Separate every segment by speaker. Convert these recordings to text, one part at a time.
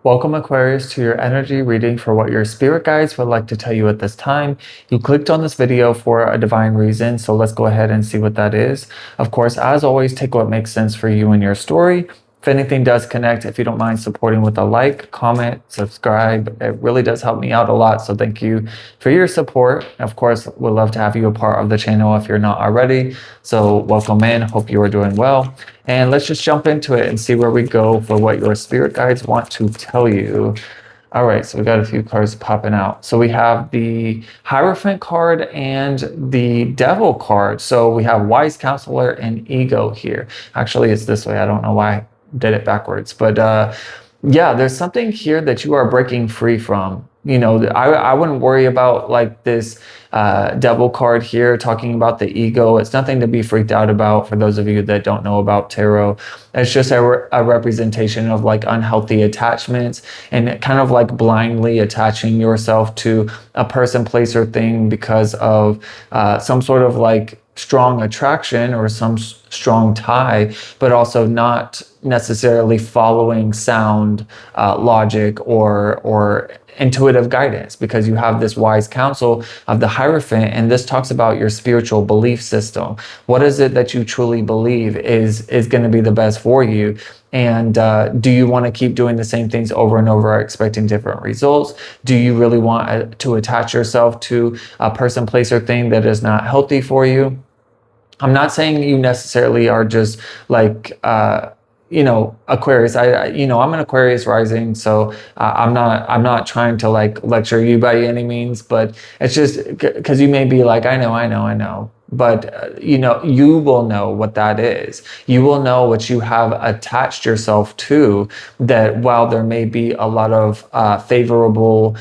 Speaker 1: Welcome, Aquarius, to your energy reading for what your spirit guides would like to tell you at this time. You clicked on this video for a divine reason, so let's go ahead and see what that is. Of course, as always, take what makes sense for you and your story. If anything does connect, if you don't mind supporting with a like, comment, subscribe, it really does help me out a lot. So thank you for your support. Of course, we'd love to have you a part of the channel if you're not already. So welcome in. Hope you are doing well. And let's just jump into it and see where we go for what your spirit guides want to tell you. All right, so we got a few cards popping out. So we have the Hierophant card and the Devil card. So we have Wise Counselor and Ego here. Actually, it's this way. I don't know why I did it backwards. But yeah, there's something here that you are breaking free from. You know, I wouldn't worry about like this Devil card here talking about the ego. It's nothing to be freaked out about for those of you that don't know about tarot. It's just a representation of like unhealthy attachments and kind of like blindly attaching yourself to a person, place, or thing because of some sort of like strong attraction or some strong tie, but also not necessarily following sound logic or intuitive guidance, because you have this wise counsel of the Hierophant, and this talks about your spiritual belief system. What is it that you truly believe is going to be the best for you? And do you want to keep doing the same things over and over, expecting different results? Do you really want to attach yourself to a person, place, or thing that is not healthy for you? I'm not saying you necessarily are just like, you know, Aquarius. You know, I'm an Aquarius rising, so I'm not trying to like lecture you by any means, but it's just because you may be like, I know. But, you know, you will know what that is. You will know what you have attached yourself to, that while there may be a lot of favorable,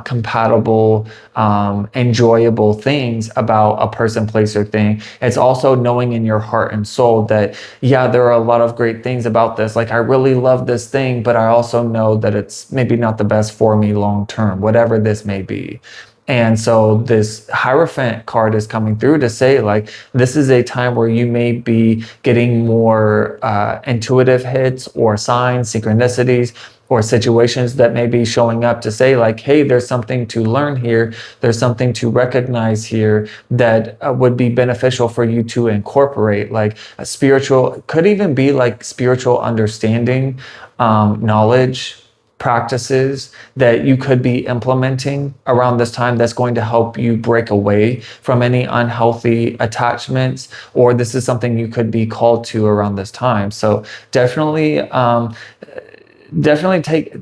Speaker 1: compatible, enjoyable things about a person, place, or thing, it's also knowing in your heart and soul that, yeah, there are a lot of great things about this. Like, I really love this thing, but I also know that it's maybe not the best for me long term, whatever this may be. And so this Hierophant card is coming through to say, like, this is a time where you may be getting more intuitive hits or signs, synchronicities, or situations that may be showing up to say, like, hey, there's something to learn here. There's something to recognize here that would be beneficial for you to incorporate. Like a spiritual, could even be like spiritual understanding, knowledge, practices that you could be implementing around this time that's going to help you break away from any unhealthy attachments, or this is something you could be called to around this time. So definitely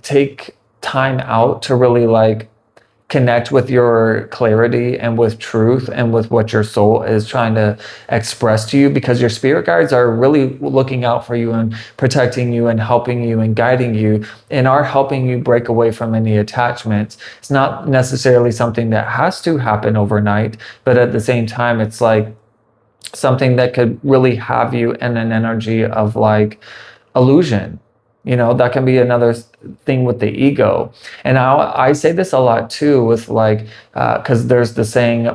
Speaker 1: take time out to really like connect with your clarity and with truth and with what your soul is trying to express to you, because your spirit guides are really looking out for you and protecting you and helping you and guiding you and are helping you break away from any attachments. It's not necessarily something that has to happen overnight, but at the same time, it's like something that could really have you in an energy of like illusion. You know, that can be another thing with the ego. And I say this a lot too with like, because there's the saying,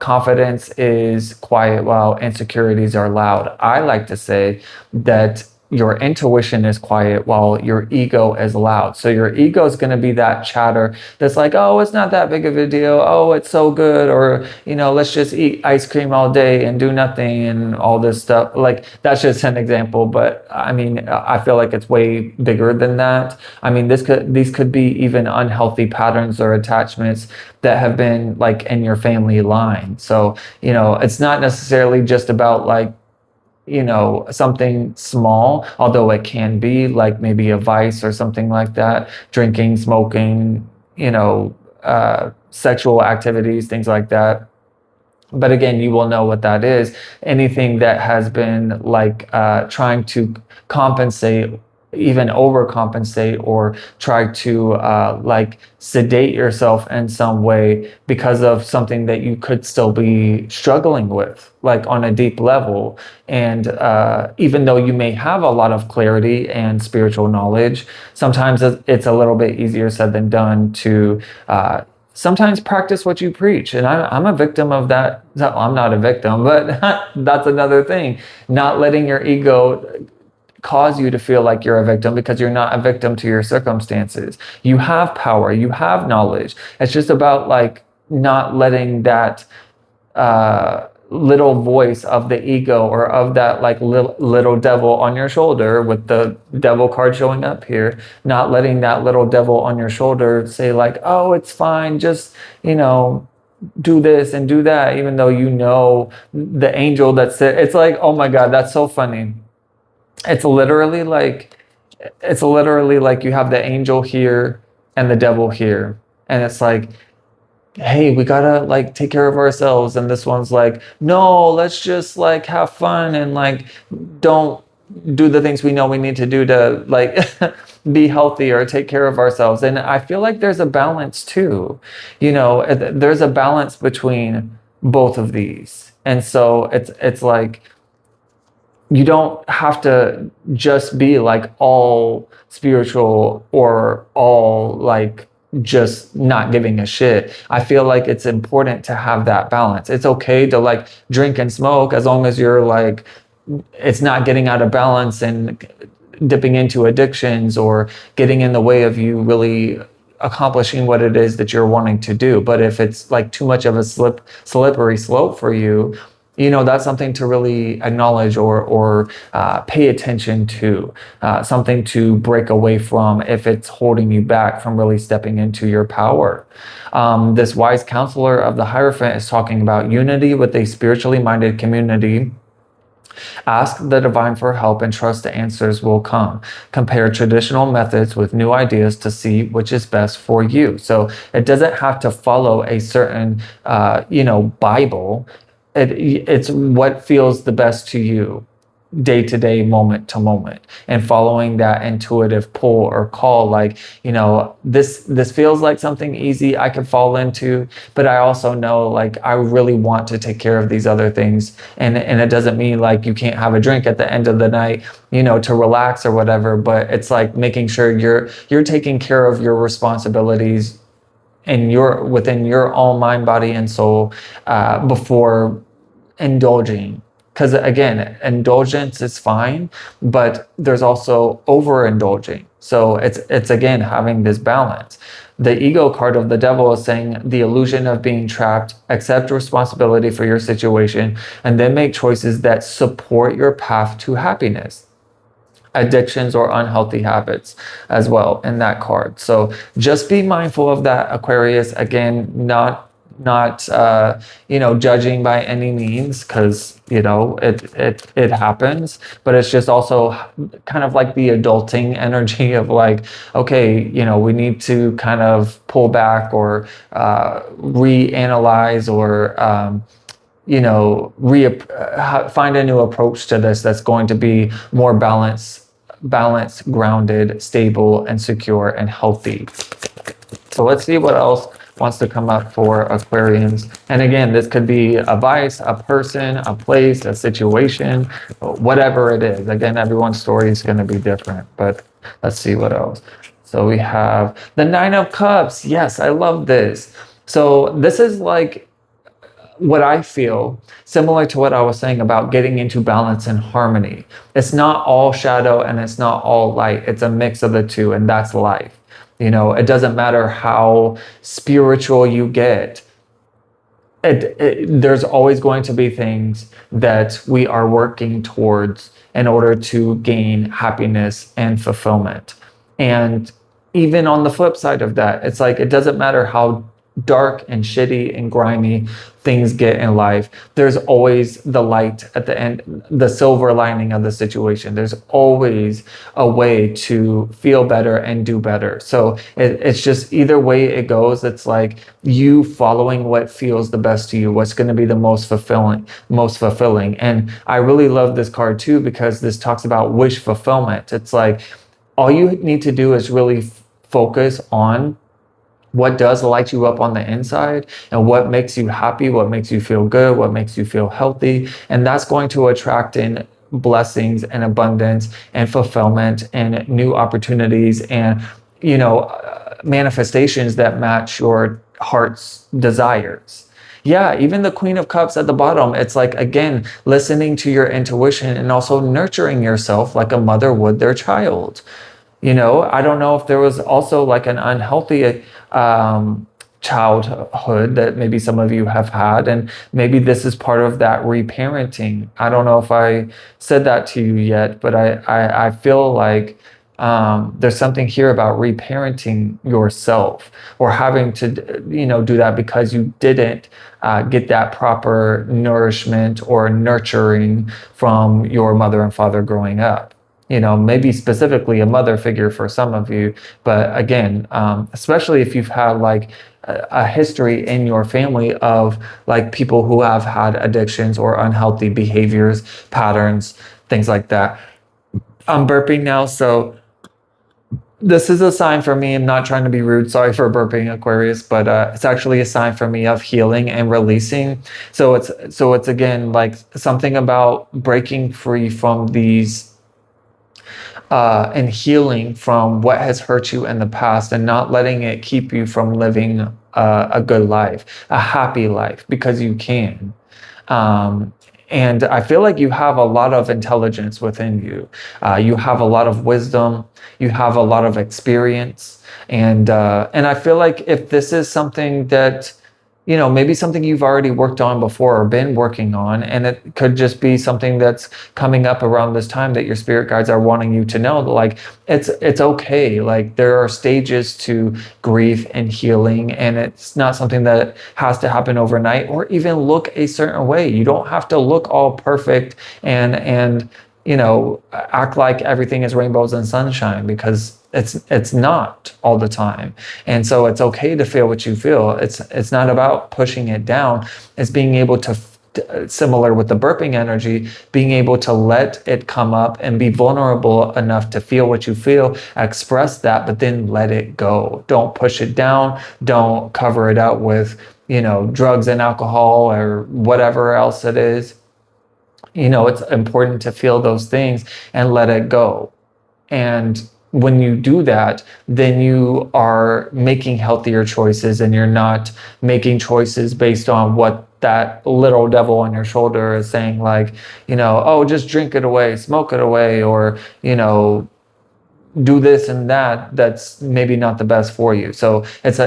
Speaker 1: confidence is quiet while insecurities are loud. I like to say that your intuition is quiet while your ego is loud. So your ego is going to be that chatter that's like, oh, it's not that big of a deal. Oh, it's so good. Or, you know, let's just eat ice cream all day and do nothing and all this stuff. Like, that's just an example. But I mean, I feel like it's way bigger than that. I mean, these could be even unhealthy patterns or attachments that have been like in your family line. So, you know, it's not necessarily just about like, you know, something small, although it can be like maybe a vice or something like that, drinking, smoking, you know, sexual activities, things like that. But again, you will know what that is. Anything that has been like trying to compensate, even overcompensate, or try to like sedate yourself in some way because of something that you could still be struggling with, like on a deep level. And even though you may have a lot of clarity and spiritual knowledge, sometimes it's a little bit easier said than done to sometimes practice what you preach. And I'm a victim of that. I'm not a victim, but that's another thing. Not letting your ego cause you to feel like you're a victim, because you're not a victim to your circumstances. You have power, you have knowledge. It's just about like not letting that little voice of the ego, or of that like little devil on your shoulder, with the devil card showing up here, not letting that little devil on your shoulder say like, oh, it's fine, just, do this and do that, even though the angel that's it. It's like, oh my God, that's so funny. It's literally like you have the angel here and the devil here, and it's like, hey, we gotta like take care of ourselves, and this one's like, no, let's just like have fun and like don't do the things we know we need to do to like be healthy or take care of ourselves. And I feel like there's a balance too, there's a balance between both of these. And so it's like, you don't have to just be like all spiritual or all like just not giving a shit. I feel like it's important to have that balance. It's okay to like drink and smoke, as long as you're like, it's not getting out of balance and dipping into addictions or getting in the way of you really accomplishing what it is that you're wanting to do. But if it's like too much of a slippery slope for you, that's something to really acknowledge, or pay attention to, something to break away from if it's holding you back from really stepping into your power. This wise counselor of the Hierophant is talking about unity with a spiritually minded community. Ask the divine for help and trust the answers will come. Compare traditional methods with new ideas to see which is best for you. So it doesn't have to follow a certain, Bible. It's what feels the best to you, day to day, moment to moment, and following that intuitive pull or call. Like, this feels like something easy I could fall into, but I also know like I really want to take care of these other things. And it doesn't mean like you can't have a drink at the end of the night, to relax or whatever, but it's like making sure you're taking care of your responsibilities and within your own mind, body, and soul, before indulging. Because again, indulgence is fine, but there's also overindulging. So it's again having this balance. The ego card of the devil is saying the illusion of being trapped. Accept responsibility for your situation, and then make choices that support your path to happiness. Addictions or unhealthy habits as well in that card. So just be mindful of that, Aquarius. Again, not judging by any means, because it happens, but it's just also kind of like the adulting energy of like, okay, we need to kind of pull back, or reanalyze, or find a new approach to this that's going to be more balanced, grounded, stable, and secure, and healthy. So let's see what else wants to come up for Aquarians. And again, this could be a vice, a person, a place, a situation, whatever it is. Again, everyone's story is going to be different, but let's see what else. So we have the Nine of Cups. Yes, I love this. So this is like what I feel, similar to what I was saying about getting into balance and harmony. It's not all shadow and it's not all light. It's a mix of the two, and that's life. It doesn't matter how spiritual you get. There's always going to be things that we are working towards in order to gain happiness and fulfillment. And even on the flip side of that, it's like, it doesn't matter how dark and shitty and grimy things get in life, there's always the light at the end, the silver lining of the situation. There's always a way to feel better and do better. So it's just either way it goes, it's like you following what feels the best to you, what's going to be the most fulfilling. And I really love this card too, because this talks about wish fulfillment. It's like all you need to do is really focus on what does light you up on the inside, and what makes you happy, what makes you feel good, what makes you feel healthy. And that's going to attract in blessings and abundance and fulfillment and new opportunities and, manifestations that match your heart's desires. Yeah, even the Queen of Cups at the bottom, it's like, again, listening to your intuition and also nurturing yourself like a mother would their child. I don't know if there was also like an unhealthy childhood that maybe some of you have had, and maybe this is part of that reparenting. I don't know if I said that to you yet, but I feel like there's something here about reparenting yourself, or having to, do that because you didn't get that proper nourishment or nurturing from your mother and father growing up. Maybe specifically a mother figure for some of you, but again, especially if you've had like a history in your family of like people who have had addictions or unhealthy behaviors, patterns, things like that. I'm burping now, so this is a sign for me. I'm not trying to be rude. Sorry for burping, Aquarius, but it's actually a sign for me of healing and releasing. So it's again like something about breaking free from these and healing from what has hurt you in the past, and not letting it keep you from living a good life, a happy life, because you can. And I feel like you have a lot of intelligence within you. You have a lot of wisdom. You have a lot of experience. And I feel like if this is something that, maybe something you've already worked on before or been working on, and it could just be something that's coming up around this time that your spirit guides are wanting you to know, like it's okay. Like there are stages to grief and healing, and it's not something that has to happen overnight or even look a certain way. You don't have to look all perfect and act like everything is rainbows and sunshine, because it's not all the time. And so it's okay to feel what you feel. It's not about pushing it down. It's being able to, similar with the burping energy, being able to let it come up and be vulnerable enough to feel what you feel, express that, but then let it go. Don't push it down. Don't cover it up with, drugs and alcohol or whatever else it is. It's important to feel those things and let it go. And when you do that, then you are making healthier choices, and you're not making choices based on what that little devil on your shoulder is saying, like, oh, just drink it away, smoke it away, or, do this and that. That's maybe not the best for you. So it's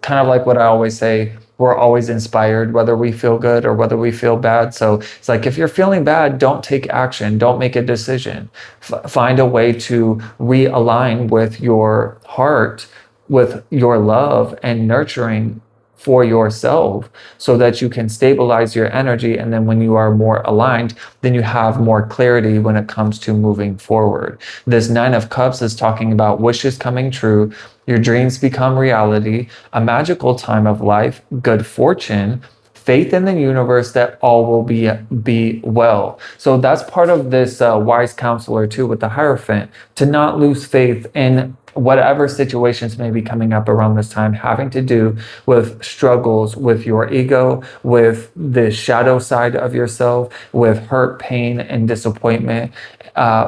Speaker 1: kind of like what I always say, we're always inspired whether we feel good or whether we feel bad. So it's like, if you're feeling bad, don't take action, don't make a decision. Find a way to realign with your heart, with your love and nurturing for yourself, so that you can stabilize your energy. And then when you are more aligned, then you have more clarity when it comes to moving forward. This Nine of Cups is talking about wishes coming true, your dreams become reality, a magical time of life, good fortune, faith in the universe that all will be well. So that's part of this wise counselor too, with the Hierophant, to not lose faith in whatever situations may be coming up around this time, having to do with struggles with your ego, with the shadow side of yourself, with hurt, pain, and disappointment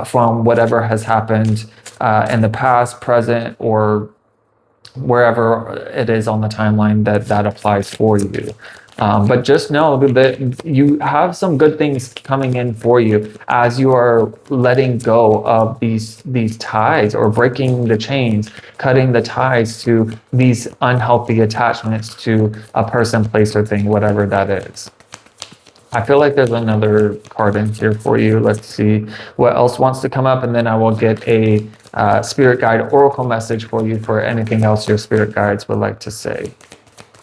Speaker 1: from whatever has happened in the past, present, or wherever it is on the timeline that applies for you. But just know that you have some good things coming in for you as you are letting go of these ties, or breaking the chains, cutting the ties to these unhealthy attachments to a person, place, or thing, whatever that is. I feel like there's another card in here for you. Let's see what else wants to come up, and then I will get a spirit guide oracle message for you for anything else your spirit guides would like to say.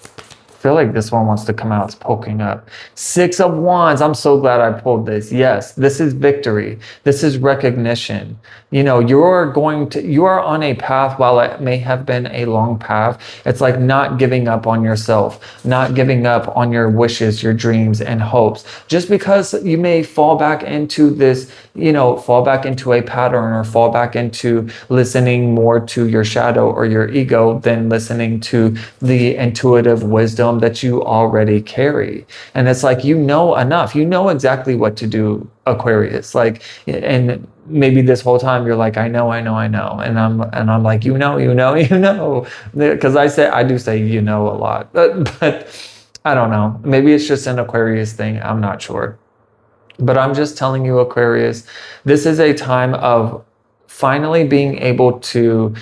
Speaker 1: I feel like this one wants to come out. It's poking up. Six of Wands. I'm so glad I pulled this. Yes, this is victory. This is recognition. You are on a path. While it may have been a long path, it's like not giving up on yourself, not giving up on your wishes, your dreams, and hopes. Just because you may fall back into this, fall back into a pattern, or fall back into listening more to your shadow or your ego than listening to the intuitive wisdom that you already carry. And it's like, enough, exactly what to do, Aquarius. Like, and maybe this whole time you're like, I know. And I'm like, because I do say, a lot, but I don't know. Maybe it's just an Aquarius thing. I'm not sure. But I'm just telling you, Aquarius, this is a time of finally being able to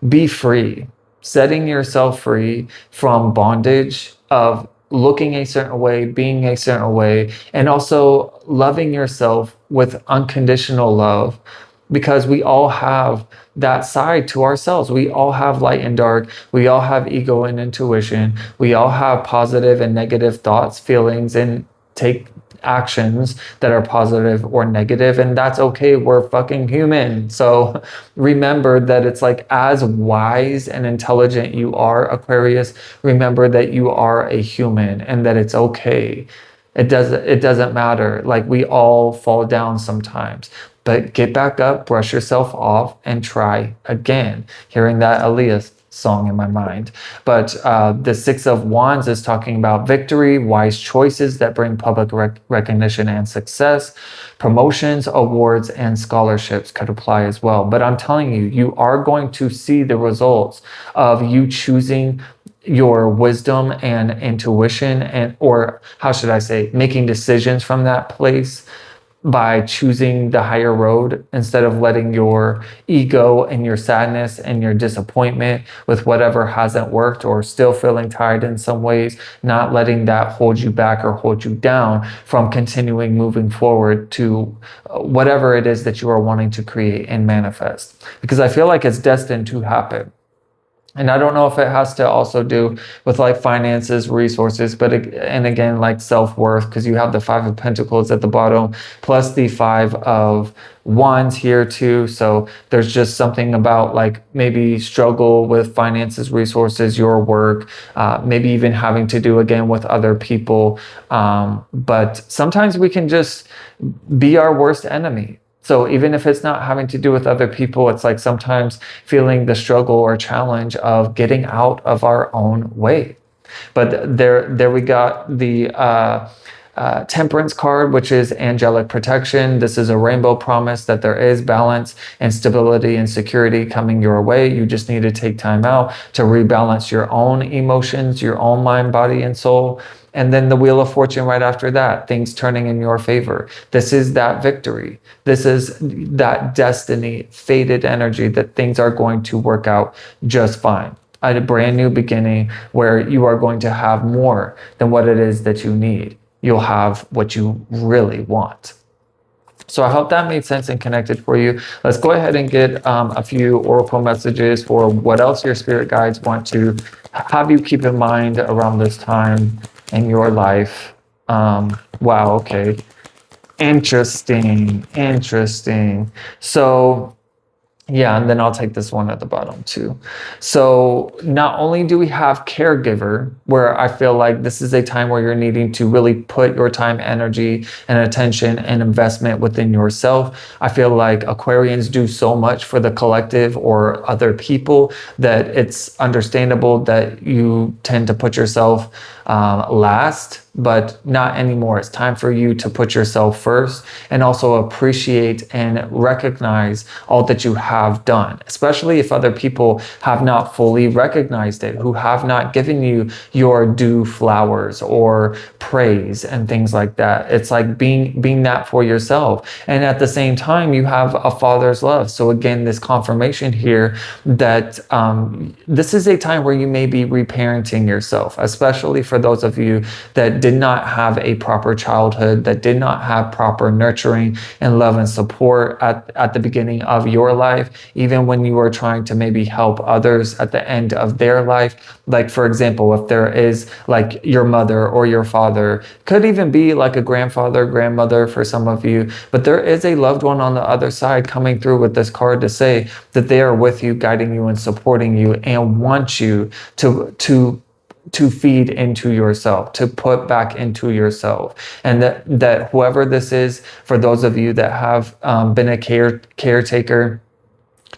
Speaker 1: be free, setting yourself free from bondage of looking a certain way, being a certain way, and also loving yourself with unconditional love. Because we all have that side to ourselves. We all have light and dark. We all have ego and intuition. We all have positive and negative thoughts, feelings, and take actions that are positive or negative, and that's okay. We're fucking human. So remember that it's like, as wise and intelligent you are, Aquarius, remember that you are a human and that it's okay. It doesn't matter. Like, we all fall down sometimes, but get back up, brush yourself off, and try again. Hearing that Aaliyah song in my mind. But the Six of Wands is talking about victory, wise choices that bring public recognition and success. Promotions, awards, and scholarships could apply as well. But I'm telling you, you are going to see the results of you choosing your wisdom and intuition, and, or how should I say, making decisions from that place by choosing the higher road instead of letting your ego and your sadness and your disappointment with whatever hasn't worked, or still feeling tired in some ways, not letting that hold you back or hold you down from continuing moving forward to whatever it is that you are wanting to create and manifest. Because I feel like it's destined to happen. And I don't know if it has to also do with like finances, resources, but and again, like self-worth, because you have the Five of Pentacles at the bottom, plus the Five of Wands here too. So there's just something about like maybe struggle with finances, resources, your work, maybe even having to do again with other people. But sometimes we can just be our worst enemy. So even if it's not having to do with other people, it's like sometimes feeling the struggle or challenge of getting out of our own way. But there we got the Temperance card, which is angelic protection. This is a rainbow promise that there is balance and stability and security coming your way. You just need to take time out to rebalance your own emotions, your own mind, body, and soul. And then the Wheel of Fortune right after that, things turning in your favor. This is that victory. This is that destiny, fated energy that things are going to work out just fine. A brand new beginning where you are going to have more than what it is that you need. You'll have what you really want. So I hope that made sense and connected for you. Let's go ahead and get a few oracle messages for what else your spirit guides want to have you keep in mind around this time in your life. Wow, okay. Interesting. So yeah, and then I'll take this one at the bottom too. So not only do we have caregiver, where I feel like this is a time where you're needing to really put your time, energy, and attention and investment within yourself. I feel like Aquarians do so much for the collective or other people that it's understandable that you tend to put yourself last, but not anymore. It's time for you to put yourself first and also appreciate and recognize all that you have done, especially if other people have not fully recognized it, who have not given you your due flowers or praise and things like that. It's like being that for yourself. And at the same time, you have a father's love. So again, this confirmation here that this is a time where you may be reparenting yourself, especially for those of you that did not have a proper childhood, that did not have proper nurturing and love and support at the beginning of your life, even when you were trying to maybe help others at the end of their life. Like, for example, if there is like your mother or your father, could even be like a grandfather, grandmother for some of you, but there is a loved one on the other side coming through with this card to say that they are with you, guiding you and supporting you, and want you to feed into yourself, to put back into yourself. And that whoever this is, for those of you that have been a caretaker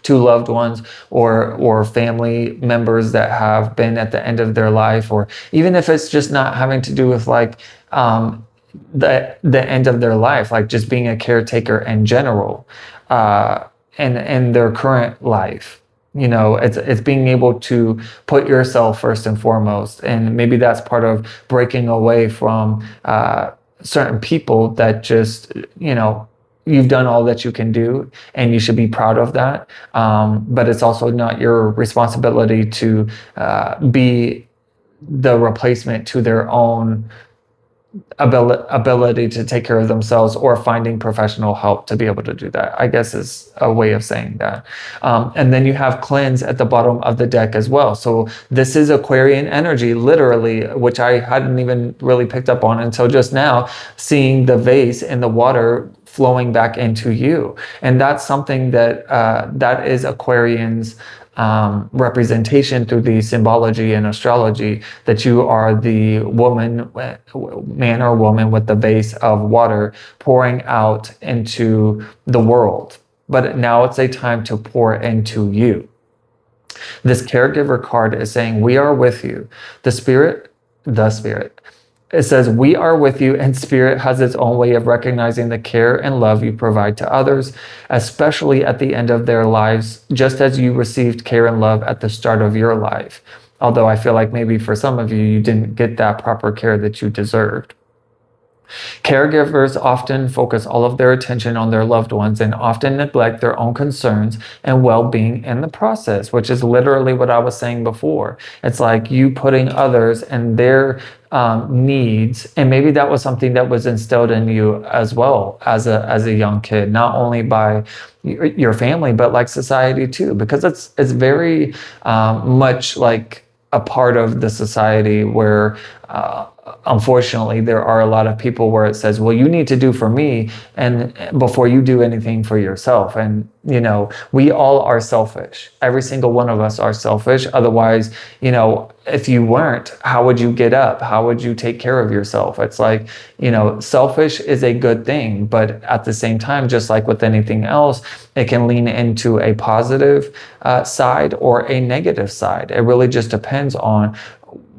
Speaker 1: to loved ones or family members that have been at the end of their life, or even if it's just not having to do with like the end of their life, like just being a caretaker in general, and their current life. It's being able to put yourself first and foremost, and maybe that's part of breaking away from certain people that just you've done all that you can do, and you should be proud of that. But it's also not your responsibility to be the replacement to their own ability to take care of themselves, or finding professional help to be able to do that, I guess, is a way of saying that. And then you have cleanse at the bottom of the deck as well. So this is Aquarian energy, literally, which I hadn't even really picked up on until just now, seeing the vase in the water flowing back into you. And that's something that that is Aquarian's representation through the symbology and astrology, that you are the woman, man or woman, with the vase of water pouring out into the world. But now it's a time to pour into you. This caregiver card is saying, we are with you. The spirit. It says, we are with you, and spirit has its own way of recognizing the care and love you provide to others, especially at the end of their lives, just as you received care and love at the start of your life. Although I feel like maybe for some of you, you didn't get that proper care that you deserved. Caregivers often focus all of their attention on their loved ones and often neglect their own concerns and well-being in the process, which is literally what I was saying before. It's like you putting others and their needs, and maybe that was something that was instilled in you as well as a young kid, not only by your family, but like society too, because it's very much like a part of the society where unfortunately there are a lot of people where it says, well, you need to do for me and before you do anything for yourself. And we all are selfish. Every single one of us are selfish. Otherwise, if you weren't, how would you get up? How would you take care of yourself? It's like, selfish is a good thing, but at the same time, just like with anything else, it can lean into a positive side or a negative side. It really just depends on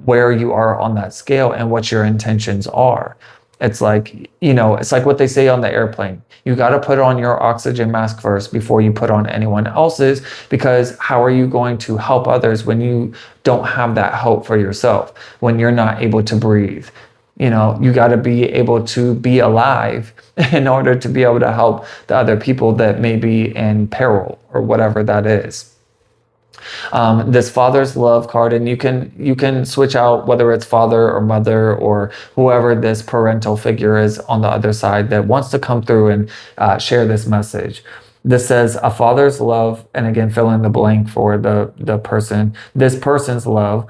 Speaker 1: where you are on that scale and what your intentions are. It's like, it's like what they say on the airplane. You got to put on your oxygen mask first before you put on anyone else's, because how are you going to help others when you don't have that hope for yourself, when you're not able to breathe? You got to be able to be alive in order to be able to help the other people that may be in peril or whatever that is. This father's love card, and you can switch out whether it's father or mother or whoever this parental figure is on the other side that wants to come through and share this message. This says a father's love, and again, fill in the blank for the person. This person's love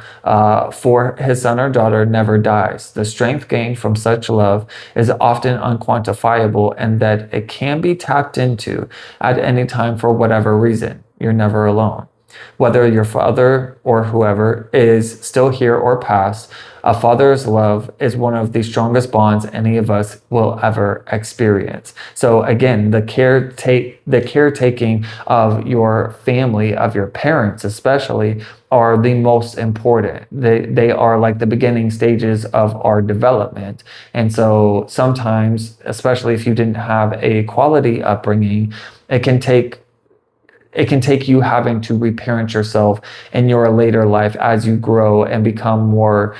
Speaker 1: for his son or daughter never dies. The strength gained from such love is often unquantifiable, and that it can be tapped into at any time for whatever reason. You're never alone. Whether your father or whoever is still here or passed, a father's love is one of the strongest bonds any of us will ever experience. So again, the caretaking of your family, of your parents especially, are the most important. They are like the beginning stages of our development. And so sometimes, especially if you didn't have a quality upbringing, it can take you having to reparent yourself in your later life as you grow and become more,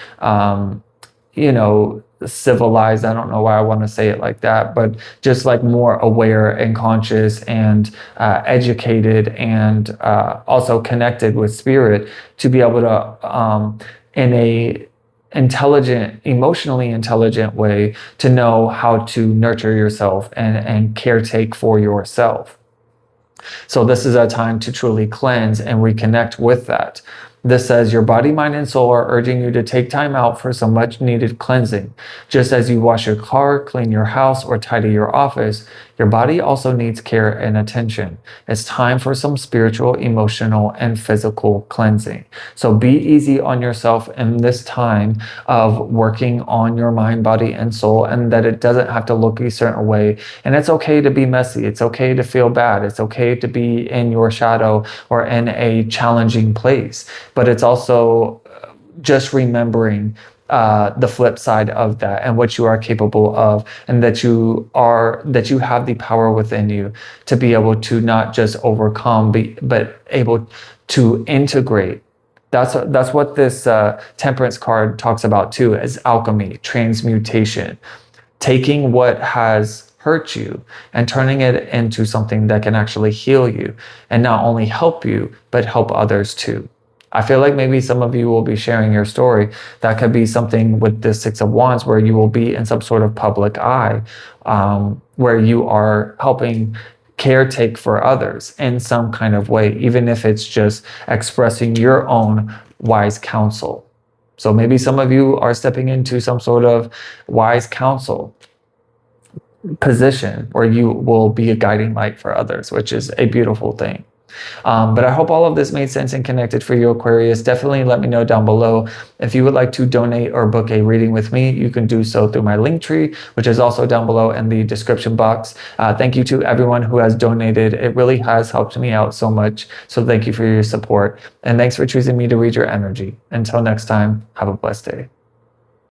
Speaker 1: civilized. I don't know why I want to say it like that, but just like more aware and conscious and educated and also connected with spirit, to be able to, in a emotionally intelligent way, to know how to nurture yourself and caretake for yourself. So this is a time to truly cleanse and reconnect with that. This says your body, mind, and soul are urging you to take time out for some much needed cleansing. Just as you wash your car, clean your house, or tidy your office, your body also needs care and attention. It's time for some spiritual, emotional, and physical cleansing. So be easy on yourself in this time of working on your mind, body, and soul, and that it doesn't have to look a certain way. And it's okay to be messy. It's okay to feel bad. It's okay to be in your shadow or in a challenging place. But it's also just remembering the flip side of that and what you are capable of, and that you have the power within you to be able to not just overcome, but able to integrate. That's what this temperance card talks about too, as alchemy, transmutation, taking what has hurt you and turning it into something that can actually heal you and not only help you, but help others too. I feel like maybe some of you will be sharing your story. That could be something with the Six of Wands where you will be in some sort of public eye, where you are helping caretake for others in some kind of way, even if it's just expressing your own wise counsel. So maybe some of you are stepping into some sort of wise counsel position where you will be a guiding light for others, which is a beautiful thing. But I hope all of this made sense and connected for you, Aquarius. Definitely let me know down below. If you would like to donate or book a reading with me, you can do so through my link tree, which is also down below in the description box. Thank you to everyone who has donated. It really has helped me out so much. So thank you for your support. And thanks for choosing me to read your energy. Until next time, have a blessed day.